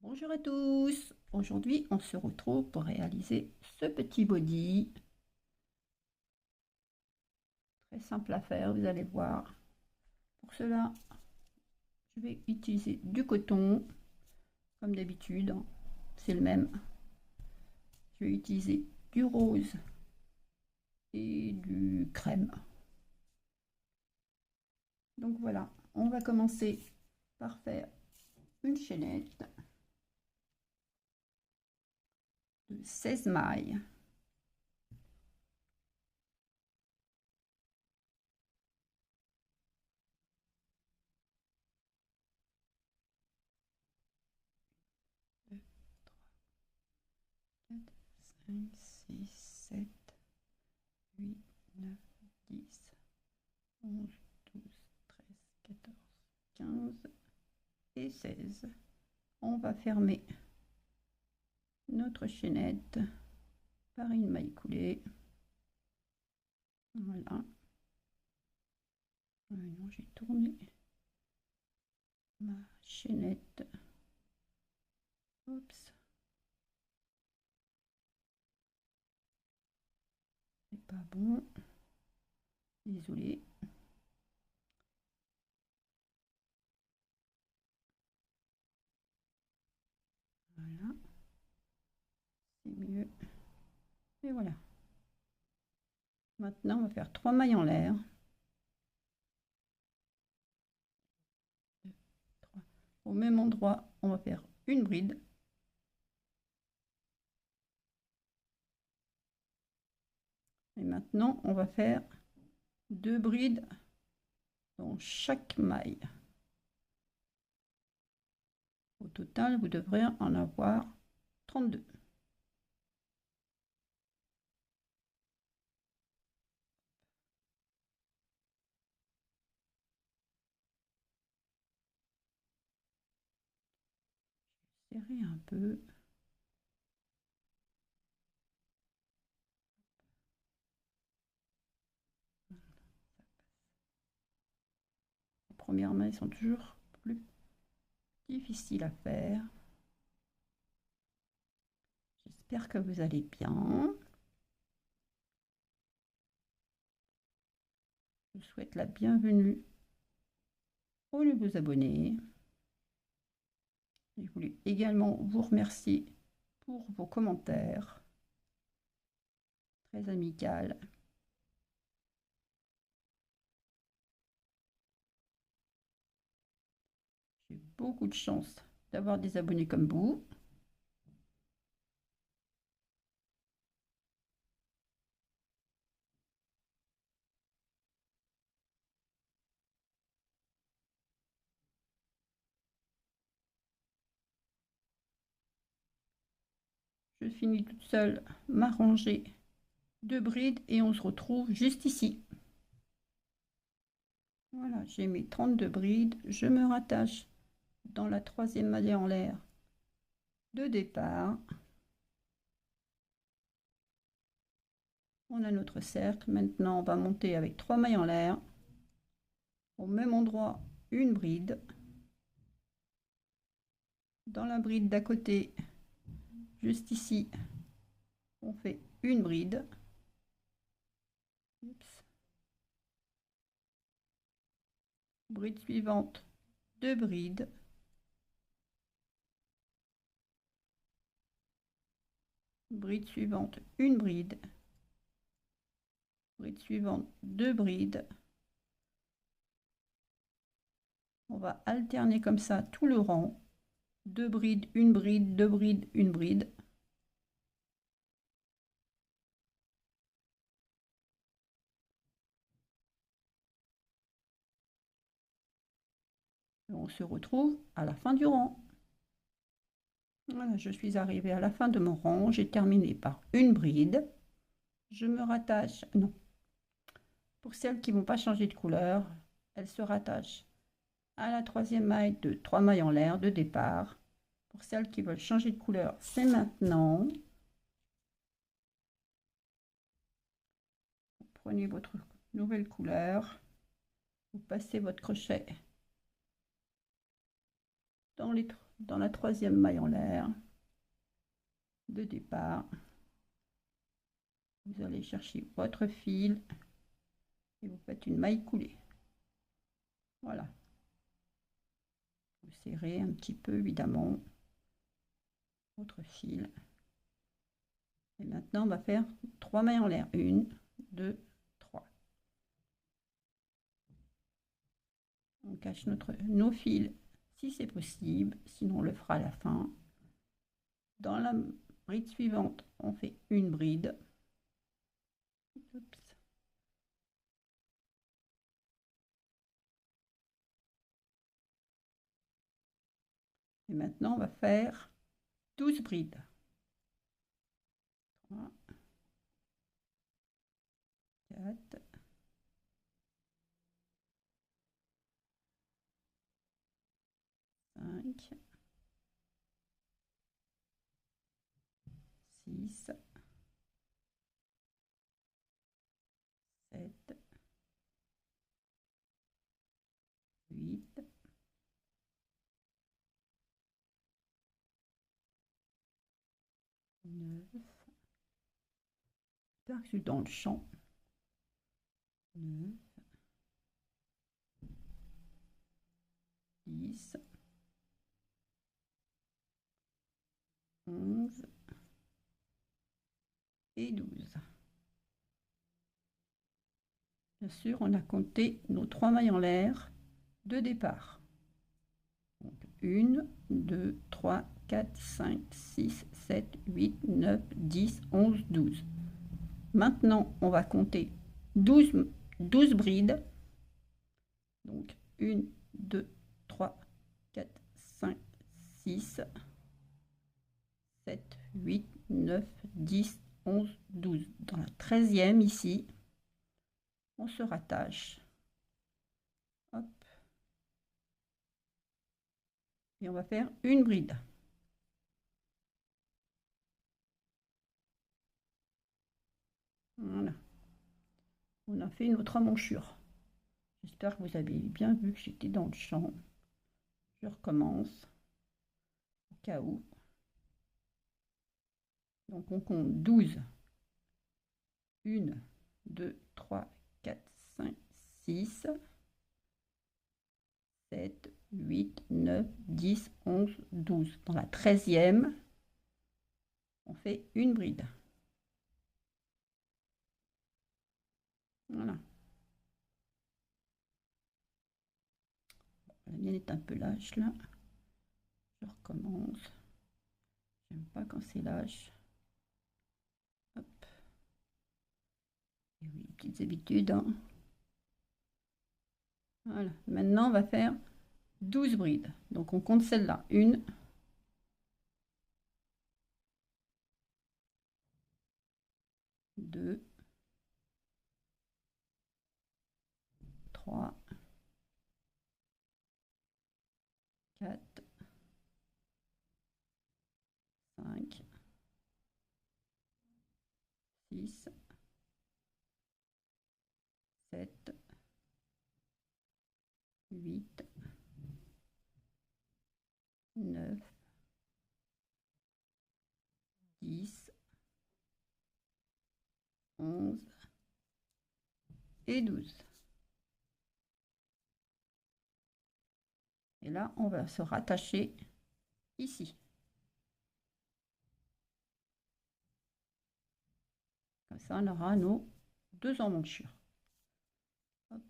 Bonjour à tous, aujourd'hui on se retrouve pour réaliser ce petit body. Très simple à faire, vous allez voir. Pour cela, je vais utiliser du coton, comme d'habitude, c'est le même. Je vais utiliser du rose et du crème. Donc voilà, on va commencer par faire une chaînette de 16 mailles. Deux, 3, 4, 5, 6, 7, 8, 9, 10, 11, 12, 13, 14, 15 et 16. On va fermer notre chaînette par une maille coulée. Voilà. Non, j'ai tourné ma chaînette. Oups. C'est pas bon. Désolée. Voilà. C'est mieux. Et voilà. Maintenant, on va faire 3 mailles en l'air. 2, 3. Au même endroit, on va faire une bride. Et maintenant, on va faire 2 brides dans chaque maille. Au total, vous devrez en avoir 32. Serrer un peu. Les premières mailles sont toujours plus difficiles à faire. J'espère que vous allez bien. Je vous souhaite la bienvenue aux nouveaux abonnés. Je voulais également vous remercier pour vos commentaires très amicaux. J'ai beaucoup de chance d'avoir des abonnés comme vous. Je finis toute seule ma rangée de brides et on se retrouve juste ici. Voilà, j'ai mes 32 brides. Je me rattache dans la troisième maille en l'air de départ. On a notre cercle. Maintenant, on va monter avec 3 mailles en l'air. Au même endroit, une bride. Dans la bride d'à côté, juste ici, on fait une bride. Oups. Bride suivante, 2 brides. Bride suivante, une bride. Bride suivante, 2 brides. On va alterner comme ça tout le rang. 2 brides, une bride, 2 brides, une bride. Et on se retrouve à la fin du rang. Voilà, je suis arrivée à la fin de mon rang. J'ai terminé par une bride. Je me rattache, non. Pour celles qui ne vont pas changer de couleur, elles se rattachent à la troisième maille de 3 mailles en l'air de départ. Pour celles qui veulent changer de couleur, c'est maintenant. Vous prenez votre nouvelle couleur, vous passez votre crochet dans les dans la troisième maille en l'air de départ. Vous allez chercher votre fil et vous faites une maille coulée. Voilà. Vous serrez un petit peu évidemment votre fil. Et maintenant on va faire 3 mailles en l'air. 1, 2, 3. On cache nos fils si c'est possible, sinon on le fera à la fin. Dans la bride suivante, on fait une bride. Oups. Et maintenant, on va faire 12 brides. 3, 4, 5, 6, 7, 8, 9, perçu dans le champ, 9, 10, 11 et 12. Bien sûr, on a compté nos 3 mailles en l'air de départ. Donc 1, 2, 3, 4, 5, 6, 7, 8, 9, 10, 11, 12. Maintenant, on va compter 12 brides. Donc 1, 2, 3, 4, 5, 6, 7, 8, 9, 10, 11, 12. Dans la 13e ici, on se rattache. Hop. Et on va faire une bride. Voilà. On a fait notre emmanchure. J'espère que vous avez bien vu que j'étais dans le champ. Je recommence au cas où. Donc on compte 12. 1, 2, 3, 4, 5, 6, 7, 8, 9, 10, 11, 12. Dans la 13e, on fait une bride. Voilà. La mienne est un peu lâche là. Je recommence. J'aime pas quand c'est lâche. Hop. Et oui, petites habitudes. Hein. Voilà. Maintenant, on va faire 12 brides. Donc, on compte celle-là. 1, 2, 3, 4, 5, 6, 7, 8, 9, 10, 11 et 12. Et là, on va se rattacher ici. Comme ça, on aura nos 2 emmanchures. Hop.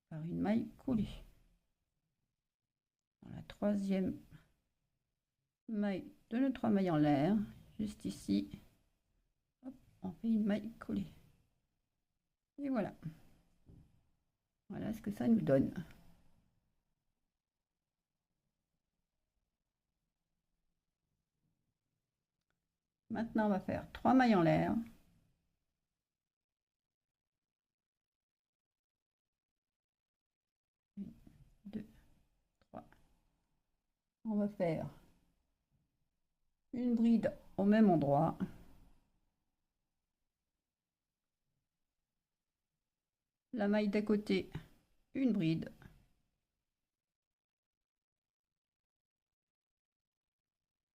Par une maille coulée. Dans la 3e maille de nos 3 mailles en l'air, juste ici, hop, on fait une maille coulée. Et voilà. Voilà ce que ça nous donne. Maintenant, on va faire 3 mailles en l'air. 1, 2, 3. On va faire une bride au même endroit. la maille d'à côté, une bride,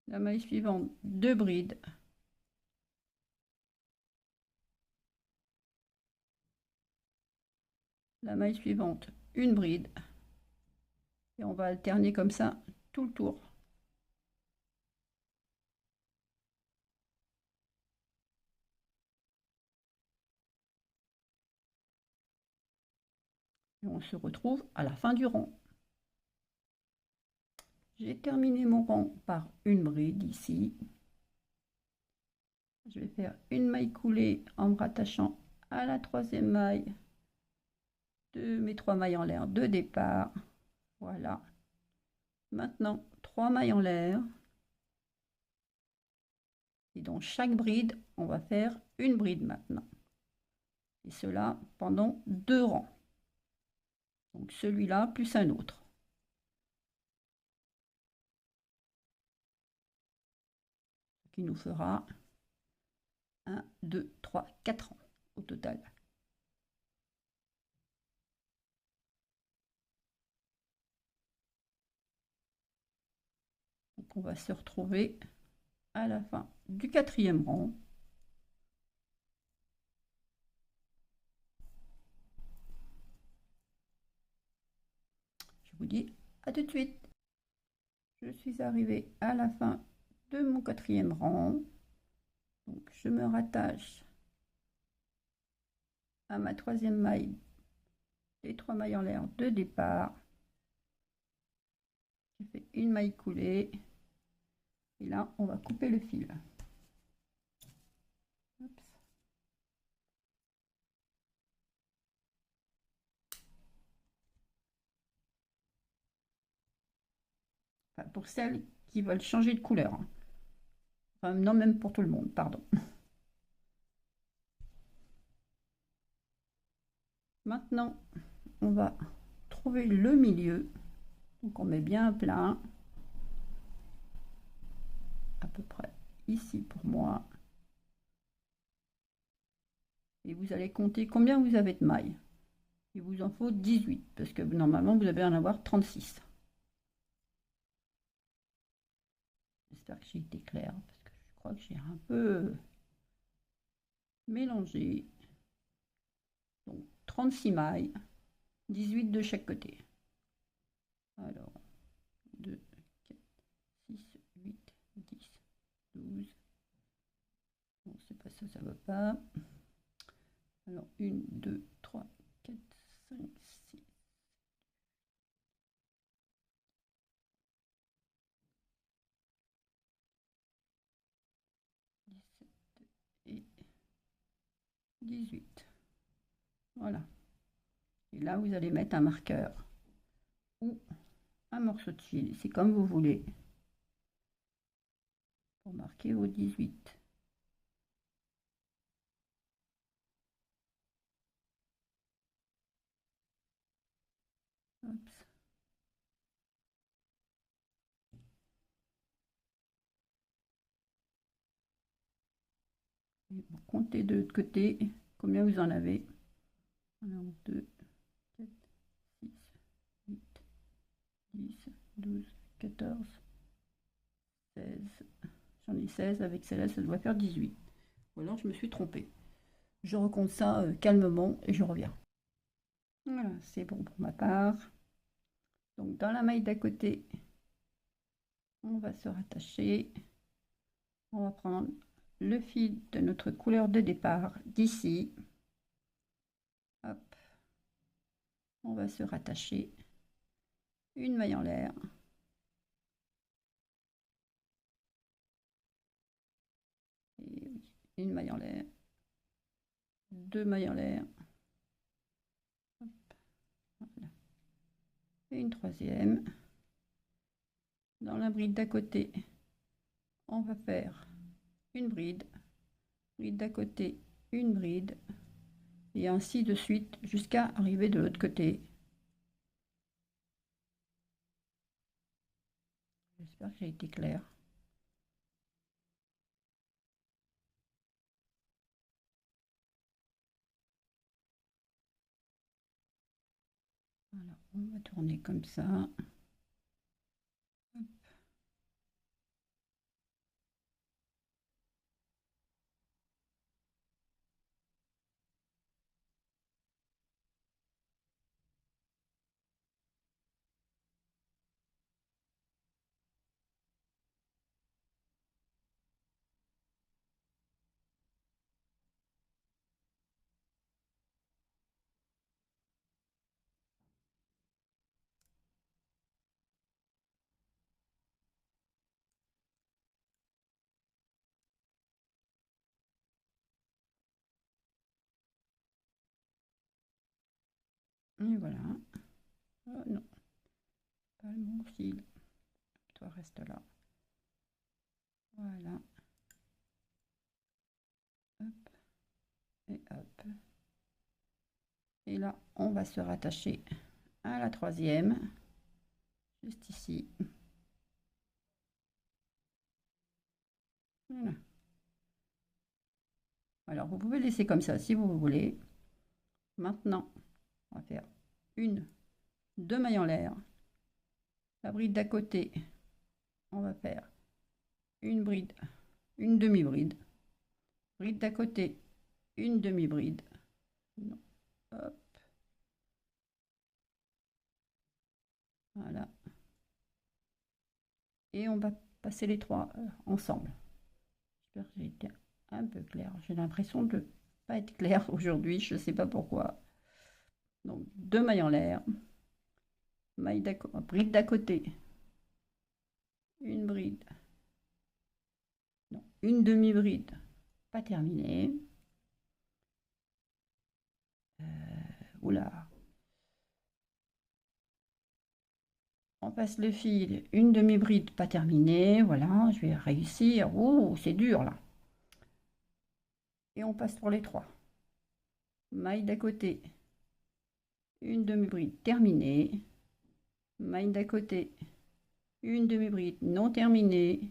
la maille suivante, deux brides, la maille suivante, une bride, et on va alterner comme ça tout le tour. Et on se retrouve à la fin du rang. J'ai terminé mon rang par une bride ici. Je vais faire une maille coulée en me rattachant à la troisième maille de mes 3 mailles en l'air de départ. Voilà. Maintenant, 3 mailles en l'air. Et dans chaque bride, on va faire une bride maintenant. Et cela pendant 2 rangs. Donc celui-là plus un autre. Ce qui nous fera 1, 2, 3, 4 rangs au total. Donc on va se retrouver à la fin du 4e rang. Je vous dis à tout de suite. Je suis arrivée à la fin de mon 4e rang. Donc je me rattache à ma 3e maille, les 3 mailles en l'air de départ. Je fais une maille coulée et là on va couper le fil. Enfin, pour celles qui veulent changer de couleur. Enfin, non, même pour tout le monde, pardon. Maintenant, on va trouver le milieu. Donc on met bien à plat. À peu près ici pour moi. Et vous allez compter combien vous avez de mailles. Il vous en faut 18, parce que normalement vous devez en avoir 36. J'espère que j'ai été claire, parce que je crois que j'ai un peu mélangé. Donc 36 mailles, 18 de chaque côté. Alors, 2, 4, 6, 8, 10, 12. Bon, c'est pas ça, ça va pas. Alors, 1, 2, 3, 4, 5, 6. 17 et 18. Voilà. Et là, vous allez mettre un marqueur ou un morceau de fil, c'est comme vous voulez, pour marquer vos 18. Hop. Et vous comptez de l'autre côté combien vous en avez. Alors, 2, 4, 6, 8, 10, 12, 14, 16. J'en ai 16, avec celle-là, ça doit faire 18. Ou alors je me suis trompée. Je recompte ça calmement et je reviens. Voilà, c'est bon pour ma part. Donc dans la maille d'à côté, on va se rattacher. On va prendre le fil de notre couleur de départ d'ici. Hop. On va se rattacher une maille en l'air. Et oui, une maille en l'air. Deux mailles en l'air. Voilà. Et une troisième. Dans la bride d'à côté, on va faire une bride d'à côté, une bride, et ainsi de suite jusqu'à arriver de l'autre côté. J'espère que j'ai été claire. Voilà, on va tourner comme ça. Hop. Et voilà. Oh, non, pas le bon fil. Toi, reste là. Voilà. Hop. Et hop. Et là, on va se rattacher à la troisième, juste ici. Voilà. Alors, vous pouvez laisser comme ça si vous voulez. Maintenant, on va faire deux mailles en l'air. La bride d'à côté, on va faire une bride, une demi-bride. Bride d'à côté, une demi-bride. Hop. Voilà. Et on va passer les trois ensemble. J'espère que j'ai été un peu clair. J'ai l'impression de ne pas être clair aujourd'hui, je ne sais pas pourquoi. Donc, deux mailles en l'air. Bride d'à côté. Une bride. Non, une demi-bride. Pas terminée. Oula. On passe le fil, une demi-bride pas terminée, voilà, je vais réussir. Ouh, c'est dur là. Et on passe pour les trois. Maille d'à côté, une demi-bride terminée. Maille d'à côté, une demi-bride non terminée.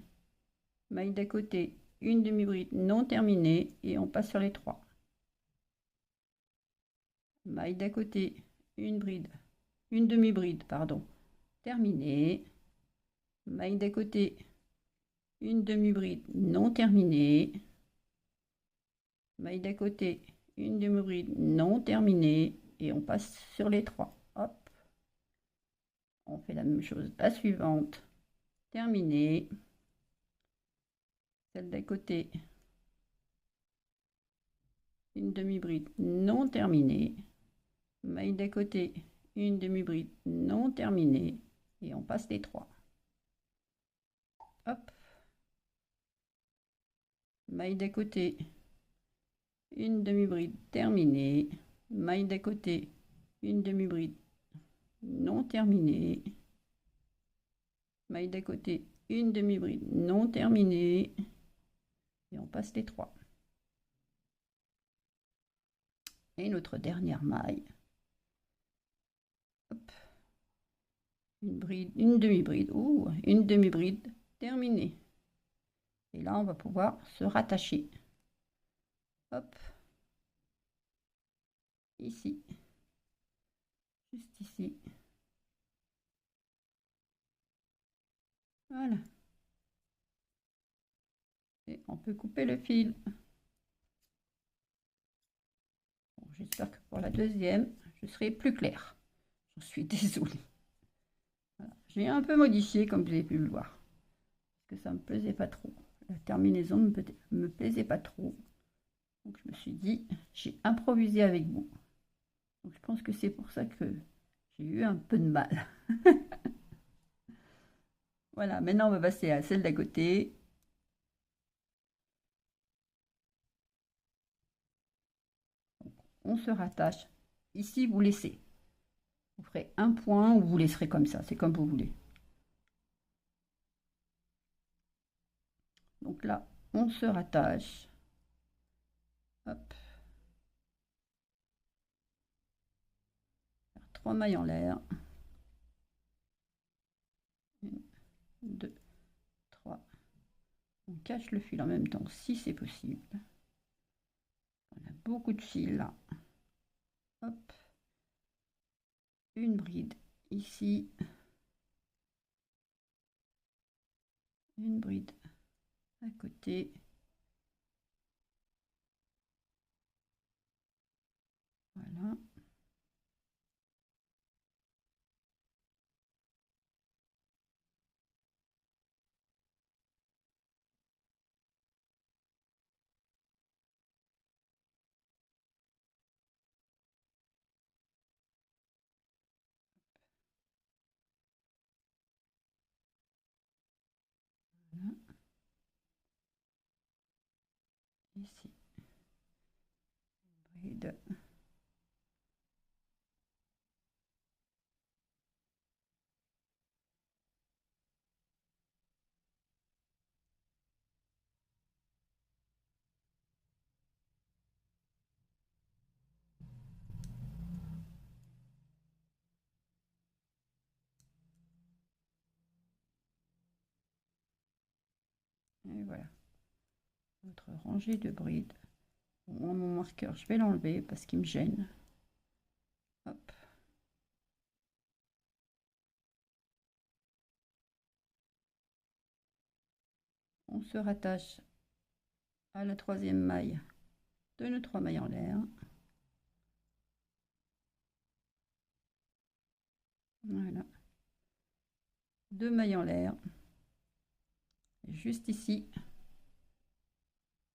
Maille d'à côté, une demi-bride non terminée. Et on passe sur les trois. Maille d'à côté, une demi-bride, pardon, terminée. Maille d'à côté, une demi-bride non terminée. Maille d'à côté, une demi-bride non terminée et on passe sur les trois. Hop, on fait la même chose. La suivante, terminée. Celle d'à côté, une demi-bride non terminée. Maille d'à côté, une demi-bride non terminée et on passe les trois. Hop, maille d'à côté, une demi-bride terminée. Maille d'à côté, une demi-bride non terminée. Maille d'à côté, une demi-bride non terminée et on passe les trois. Et notre dernière maille. Hop. Une demi-bride, ou une demi-bride terminée. Et là, on va pouvoir se rattacher. Hop. Ici. Juste ici. Voilà. Et on peut couper le fil. Bon, j'espère que pour la deuxième, je serai plus claire. Je suis désolée. Voilà. J'ai un peu modifié, comme vous avez pu le voir. Parce que ça ne me plaisait pas trop. La terminaison ne me plaisait pas trop. Donc je me suis dit, j'ai improvisé avec vous. Donc je pense que c'est pour ça que j'ai eu un peu de mal. Voilà, maintenant on va passer à celle d'à côté. On se rattache. Ici, vous laissez. Vous ferez un point ou vous laisserez comme ça. C'est comme vous voulez. Donc là, on se rattache. Hop. Trois mailles en l'air. 1, 2, 3. On cache le fil en même temps si c'est possible. On a beaucoup de fils là. Hop. une bride ici, une bride à côté, voilà. Voilà. Ici, bride. Et voilà, notre rangée de brides. Bon, mon marqueur, je vais l'enlever parce qu'il me gêne. Hop. On se rattache à la troisième maille de nos 3 mailles en l'air. Voilà. 2 mailles en l'air. Juste ici.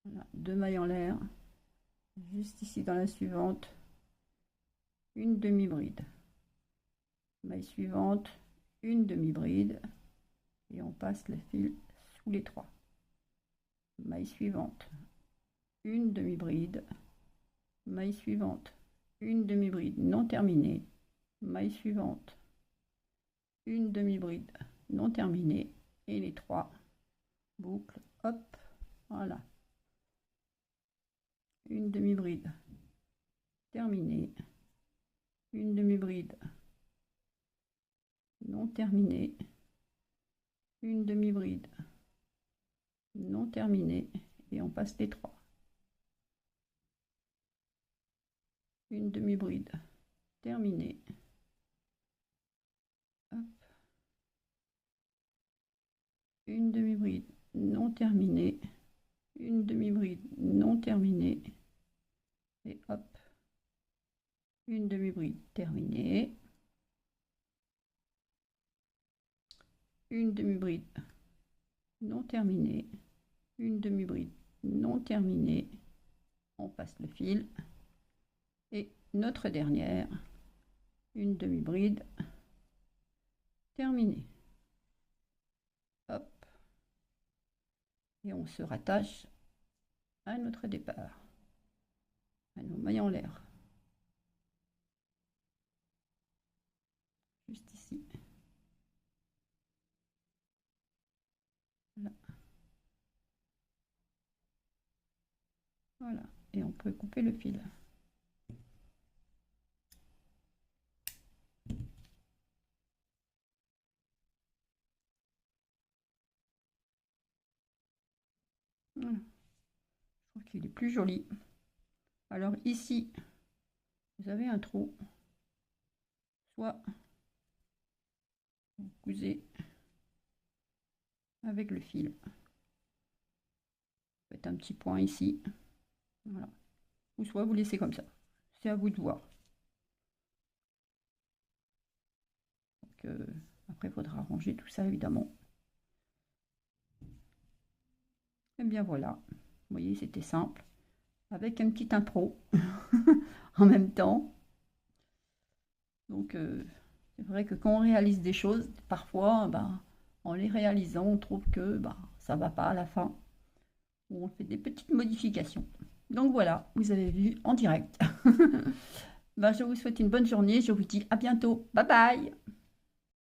Voilà, 2 mailles en l'air. Juste ici dans la suivante. Une demi-bride. Maille suivante, une demi-bride. Et on passe le fil sous les 3. Maille suivante, une demi-bride. Maille suivante, une demi-bride non terminée. Maille suivante, une demi-bride non terminée. Et les 3 boucles, hop, voilà. Une demi-bride terminée. Une demi-bride non terminée. Une demi-bride non terminée. Et on passe les 3. Une demi-bride terminée. Hop. Une demi-bride non terminée, une demi-bride non terminée, et hop, une demi-bride terminée, une demi-bride non terminée, une demi-bride non terminée, on passe le fil, et notre dernière, une demi-bride terminée. Hop, et on se rattache à notre départ, à nos mailles en l'air. Juste ici. Voilà. Voilà, et on peut couper le fil. Voilà. Je trouve qu'il est plus joli. Alors ici, vous avez un trou. Soit vous cousez avec le fil. Faites un petit point ici. Voilà. Ou soit vous laissez comme ça. C'est à vous de voir. Donc, après, il faudra ranger tout ça, évidemment. Et bien voilà. Vous voyez, c'était simple. Avec un petit impro en même temps. Donc, c'est vrai que quand on réalise des choses, parfois, ben, en les réalisant, on trouve que ben, ça ne va pas à la fin. Ou on fait des petites modifications. Donc voilà, vous avez vu en direct. Ben, je vous souhaite une bonne journée. Je vous dis à bientôt. Bye bye.